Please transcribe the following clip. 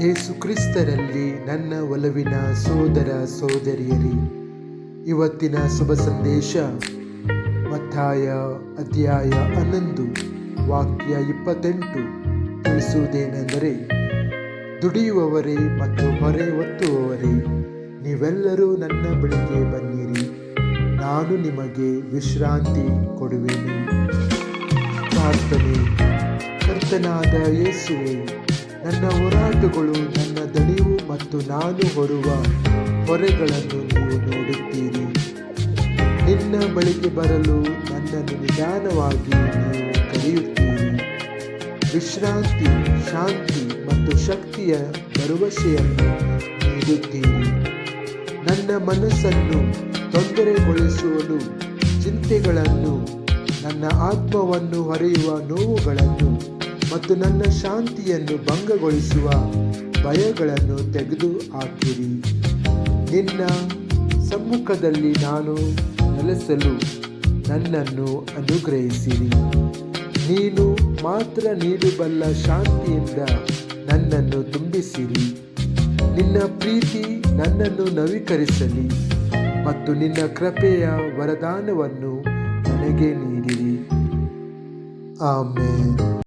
ಯೇಸು ಕ್ರಿಸ್ತರಲ್ಲಿ ನನ್ನ ಒಲವಿನ ಸೋದರ ಸೋದರಿಯರೇ, ಇವತ್ತಿನ ಶುಭ ಸಂದೇಶ ಮತ್ತಾಯ ಅಧ್ಯಾಯ 11 ವಾಕ್ಯ 28 ತಿಳಿಸುವುದೇನೆಂದರೆ, ದುಡಿಯುವವರೇ ಮತ್ತು ಹೊರೆ ಹೊತ್ತುವವರೇ, ನೀವೆಲ್ಲರೂ ನನ್ನ ಬಳಿಗೆ ಬನ್ನಿರಿ, ನಾನು ನಿಮಗೆ ವಿಶ್ರಾಂತಿ ಕೊಡುವೆನು. ಪ್ರಾರ್ಥನೆ. ಕರ್ತನಾದ ಯೇಸುವೇ, ನನ್ನ ಹೋರಾಟಗಳು, ನನ್ನ ದಣಿವು ಮತ್ತು ನಾನು ಹೊರುವ ಹೊರೆಗಳನ್ನು ನೀವು ನೋಡುತ್ತೀರಿ. ನಿನ್ನ ಬಳಿಗೆ ಬರಲು ನನ್ನನ್ನು ನಿಧಾನವಾಗಿ ನೀವು ಕರೆಯುತ್ತೀರಿ. ವಿಶ್ರಾಂತಿ, ಶಾಂತಿ ಮತ್ತು ಶಕ್ತಿಯ ಭರವಸೆಯನ್ನು ನೀಡುತ್ತೀರಿ. ನನ್ನ ಮನಸ್ಸನ್ನು ತೊಂದರೆಗೊಳಿಸಲು ಚಿಂತೆಗಳನ್ನು, ನನ್ನ ಆತ್ಮವನ್ನು ಹೊರೆಯುವ ನೋವುಗಳನ್ನು ಮತ್ತು ನನ್ನ ಶಾಂತಿಯನ್ನು ಭಂಗಗೊಳಿಸುವ ಭಯಗಳನ್ನು ತೆಗೆದು ಹಾಕಿರಿ. ನಿನ್ನ ಸಮ್ಮುಖದಲ್ಲಿ ನಾನು ನೆಲೆಸಲು ನನ್ನನ್ನು ಅನುಗ್ರಹಿಸಿರಿ. ನೀನು ಮಾತ್ರ ನೀಡಬಲ್ಲ ಶಾಂತಿಯಿಂದ ನನ್ನನ್ನು ತುಂಬಿಸಿರಿ. ನಿನ್ನ ಪ್ರೀತಿ ನನ್ನನ್ನು ನವೀಕರಿಸಲಿ ಮತ್ತು ನಿನ್ನ ಕೃಪೆಯ ವರದಾನವನ್ನು ನನಗೆ ನೀಡಿರಿ. ಆಮೆನ್.